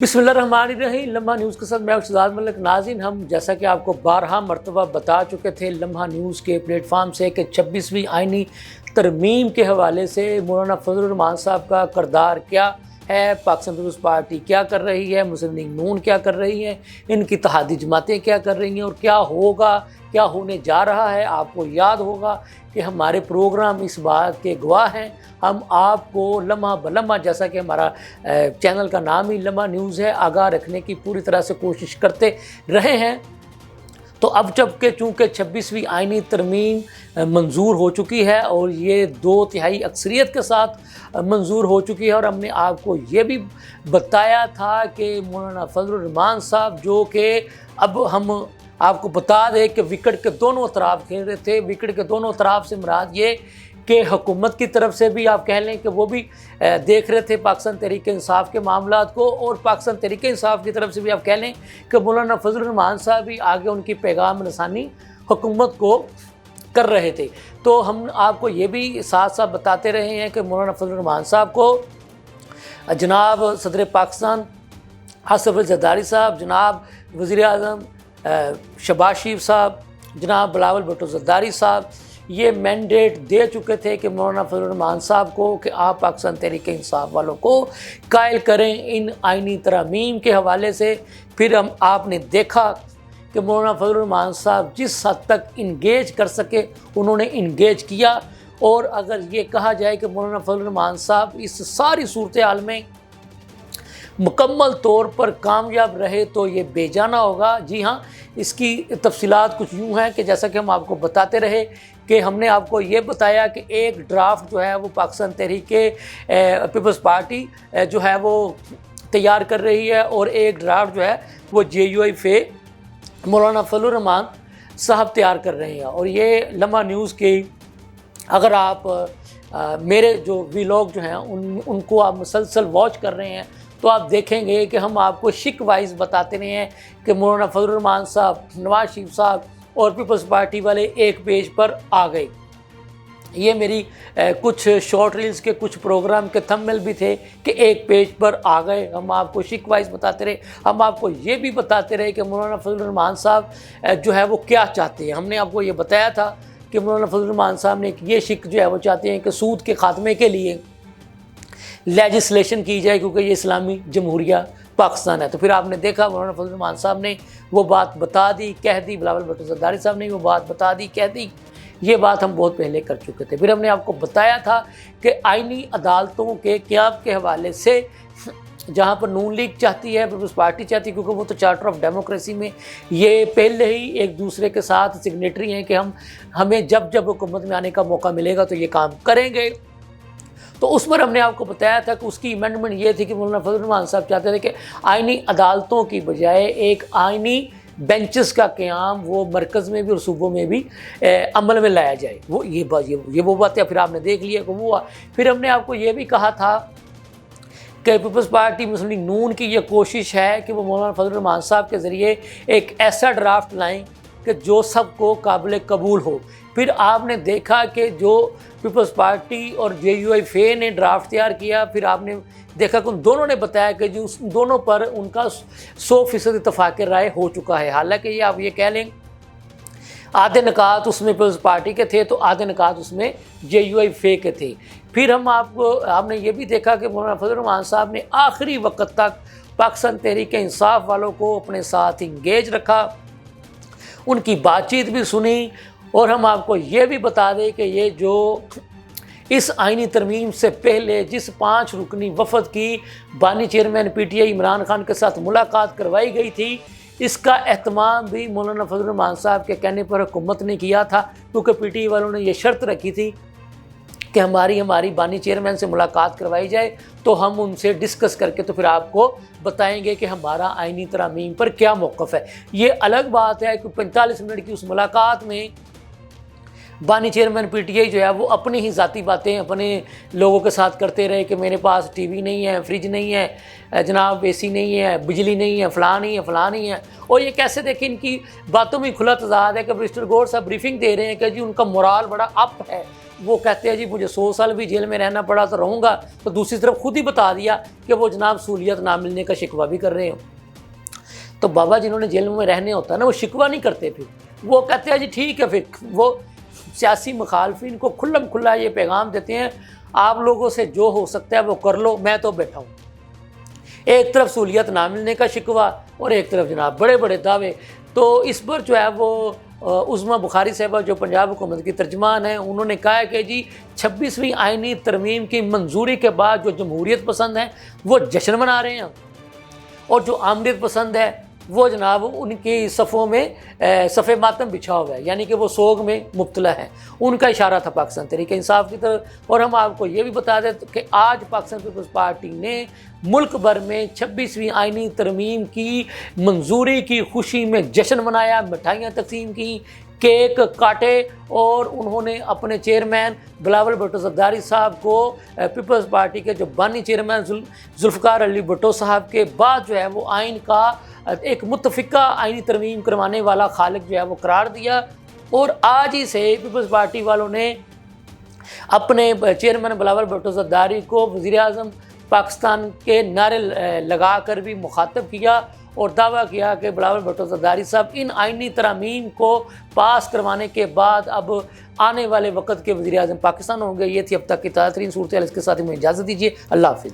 बिस्मिल्लाहिर्रहमानिर्रहीम। लम्हा न्यूज़ के साथ मैं उस्ताद मलिक। नाज़रीन, हम जैसा कि आपको बारहा मरतबा बता चुके थे लम्हा न्यूज़ के प्लेटफार्म से कि 26वीं आइनी तरमीम के हवाले से मौलाना फजलुर रहमान साहब का किरदार क्या है, पाकिस्तान पीपल्स पार्टी क्या कर रही है, मुस्लिम लीग नून क्या कर रही है, इनकी इत्तेहादी जमातें क्या कर रही हैं और क्या होगा, क्या होने जा रहा है। आपको याद होगा कि हमारे प्रोग्राम इस बात के गवाह हैं। हम आपको लम्हा बलम्हा, जैसा कि हमारा चैनल का नाम ही लम्हा न्यूज़ है, आगाह रखने की पूरी तरह से कोशिश करते रहे हैं। तो अब जबकि चूँकि 26वीं आइनी तरमीम मंजूर हो चुकी है और ये 2/3 अक्सरियत के साथ मंजूर हो चुकी है, और हमने आपको ये भी बताया था कि मौलाना फजलुर रहमान साहब, जो कि अब हम आपको बता दें कि विकेट के दोनों तरफ खेल रहे थे। विकेट के दोनों तरफ से मुराद ये कि हुकूमत की तरफ से भी आप कह लें कि वो भी देख रहे थे पाकिस्तान तहरीक इंसाफ के मामलात को, और पाकिस्तान तहरीक इंसाफ की तरफ से भी आप कह लें कि मौलाना फजलुर रहमान साहब भी आगे उनकी पैगाम रसानी हुकूमत को कर रहे थे। तो हम आपको ये भी साथ साथ बताते रहे हैं कि मौलाना फजलुर रहमान साहब को जनाब सदर पाकिस्तान आसिफ अली ज़रदारी साहब, जनाब वज़ीर आज़म शहबाज शरीफ साहब, जनाब बिलावल भुट्टो ज़रदारी साहब ये मैंडेट दे चुके थे कि मौलाना फजलुर रहमान साहब को कि आप पाकिस्तान तहरीक इंसाफ वालों को कायल करें इन आइनी तरमीम के हवाले से। फिर आपने देखा कि मौलाना फजलुर रहमान साहब जिस हद तक इंगेज कर सके उन्होंने इंगेज किया। और अगर ये कहा जाए कि मौलाना फजलुर रहमान साहब इस सारी सूरत हाल में मुकम्मल तौर पर कामयाब रहे तो ये बेजाना होगा। जी हाँ, इसकी तफसीलात कुछ यूँ हैं कि जैसा कि हम आपको बताते रहे कि हमने आपको ये बताया कि एक ड्राफ्ट जो है वो पाकिस्तान तहरीक पीपल्स पार्टी जो है वो तैयार कर रही है, और एक ड्राफ्ट जो है वो JUIF मौलाना फजलुर रहमान साहब तैयार कर रहे हैं। और ये लम्हा न्यूज़ की अगर आप मेरे जो वीलॉग जो हैं उनको आप मुसलसल वॉच कर रहे हैं तो आप देखेंगे कि हम आपको शिक वाइज बताते रहे हैं कि मौलाना फजलुर रहमान साहब, नवाज शरीफ साहब और पीपल्स पार्टी वाले एक पेज पर आ गए। ये मेरी कुछ शॉर्ट रील्स के कुछ प्रोग्राम के थंबनेल भी थे कि एक पेज पर आ गए। हम आपको शिक वाइज बताते रहे। हम आपको ये भी बताते रहे कि मौलाना फजलुर रहमान साहब जो है वो क्या चाहते हैं। हमने आपको ये बताया था कि मौलाना फजलुर रहमान साहब ने ये शिक जो है वो चाहते हैं कि सूद के खात्मे के लिए लेजिस्लेशन की जाए, क्योंकि ये इस्लामी जमहूरिया पाकिस्तान है। तो फिर आपने देखा मौलाना फजलुर रहमान साहब ने वो बात बता दी, कह दी। बिलावल भुट्टो ज़रदारी साहब ने वो बात बता दी, कह दी। ये बात हम बहुत पहले कर चुके थे। फिर हमने आपको बताया था कि आइनी अदालतों के क़याम के हवाले से जहाँ पर नून लीग चाहती है, पीपल्स पार्टी चाहती है, क्योंकि वो तो चार्टर ऑफ डेमोक्रेसी में ये पहले ही एक दूसरे के साथ सिग्नेटरी हैं कि हमें जब जब हुकूमत में आने का मौका मिलेगा तो ये काम करेंगे। तो उस पर हमने आपको बताया था कि उसकी अमेंडमेंट ये थी कि मौलाना फजलुर रहमान साहब चाहते थे कि आइनी अदालतों की बजाय एक आइनी बेंचेस का क़याम वो मरकज़ में भी और सूबों में भी अमल में लाया जाए। वो वो बात है। फिर आपने देख लिया कि वो हुआ। फिर हमने आपको ये भी कहा था कि पीपल्स पार्टी मुस्लिम लीग नून की ये कोशिश है कि वो मौलाना फजलुर रहमान साहब के ज़रिए एक ऐसा ड्राफ्ट लाएँ कि जो सबको काबिल कबूल हो। फिर आपने देखा कि जो पीपल्स पार्टी और JUIF ने ड्राफ्ट तैयार किया, फिर आपने देखा कि उन दोनों ने बताया कि जो उस दोनों पर उनका 100% इत्तफाक़ राय हो चुका है। हालांकि ये आप ये कह लें आधे निकात उसमें पीपल्स पार्टी के थे तो आधे निकात उसमें JUIF के थे। फिर आपने ये भी देखा कि मौलाना फजलुर रहमान साहब ने आखिरी वक्त तक पाकिस्तान तहरीक इंसाफ वालों को अपने साथ इंगेज रखा, उनकी बातचीत भी सुनी। और हम आपको ये भी बता दें कि ये जो इस आइनी तरमीम से पहले जिस 5 रुकनी वफद की बानी चेयरमैन PTI इमरान खान के साथ मुलाकात करवाई गई थी, इसका एहतमाम भी मौलाना फजलुर रहमान साहब के कहने पर हुकूमत ने किया था, क्योंकि PTI वालों ने ये शर्त रखी थी कि हमारी बानी चेयरमैन से मुलाकात करवाई जाए तो हम उनसे डिस्कस करके तो फिर आपको बताएंगे कि हमारा आइनी तरमीम पर क्या मौक़िफ़ है। ये अलग बात है कि 45 मिनट की उस मुलाकात में बानी चेयरमैन PTI जो है वो अपनी ही ज़ाती बातें अपने लोगों के साथ करते रहे कि मेरे पास TV नहीं है, फ्रिज नहीं है, जनाब AC नहीं है, बिजली नहीं है, फ़लाँ नहीं है, फ़लाँ नहीं है। और ये कैसे देखें, इनकी बातों में खुला तज़ाद है कि बैरिस्टर गौहर साहब ब्रीफिंग दे रहे हैं कि जी उनका मोराल बड़ा अप है, وہ کہتے ہیں جی مجھے 100 سال بھی جیل میں رہنا پڑا تو رہوں گا، تو دوسری طرف خود ہی بتا دیا کہ وہ جناب سہولیت نہ ملنے کا شکوہ بھی کر رہے ہوں۔ تو بابا جنہوں نے جیل میں رہنے ہوتا ہے نا، وہ شکوہ نہیں کرتے، پھر وہ کہتے ہیں جی ٹھیک ہے، پھر وہ سیاسی مخالفین کو کھلم کھلا یہ پیغام دیتے ہیں آپ لوگوں سے جو ہو سکتا ہے وہ کر لو، میں تو بیٹھا ہوں۔ ایک طرف سہولیت نہ ملنے کا شکوہ اور ایک طرف جناب بڑے بڑے دعوے۔ تو اس پر جو ہے وہ عظمیٰ بخاری صاحبہ جو پنجاب حکومت کی ترجمان ہیں، انہوں نے کہا ہے کہ جی 26ویں آئینی ترمیم کی منظوری کے بعد جو جمہوریت پسند ہیں وہ جشن منا رہے ہیں، اور جو آمریت پسند ہے وہ جناب ان کی صفوں میں صف ماتم بچھا ہوا ہے، یعنی کہ وہ سوگ میں مبتلا ہے۔ ان کا اشارہ تھا پاکستان تحریک انصاف کی طرف۔ اور ہم آپ کو یہ بھی بتا دیں کہ آج پاکستان پیپلز پارٹی نے ملک بھر میں 26ویں آئینی ترمیم کی منظوری کی خوشی میں جشن منایا، مٹھائیاں تقسیم کی، کیک کاٹے، اور انہوں نے اپنے چیئرمین بلاول بھٹو زرداری صاحب کو پیپلز پارٹی کے جو بانی چیئرمین ذوالفقار علی بھٹو صاحب کے بعد جو ہے وہ آئین کا ایک متفقہ آئینی ترمیم کروانے والا خالق جو ہے وہ قرار دیا۔ اور آج ہی سے پیپلز پارٹی والوں نے اپنے چیئرمین بلاول بھٹو زرداری کو وزیر اعظم پاکستان کے نعرے لگا کر بھی مخاطب کیا اور دعویٰ کیا کہ بلاول بھٹو زرداری صاحب ان آئینی ترامیم کو پاس کروانے کے بعد اب آنے والے وقت کے وزیر اعظم پاکستان ہوں گے۔ یہ تھی اب تک کی تازہ ترین صورتحال، اس کے ساتھ ہی مجھے اجازت دیجیے، اللہ حافظ۔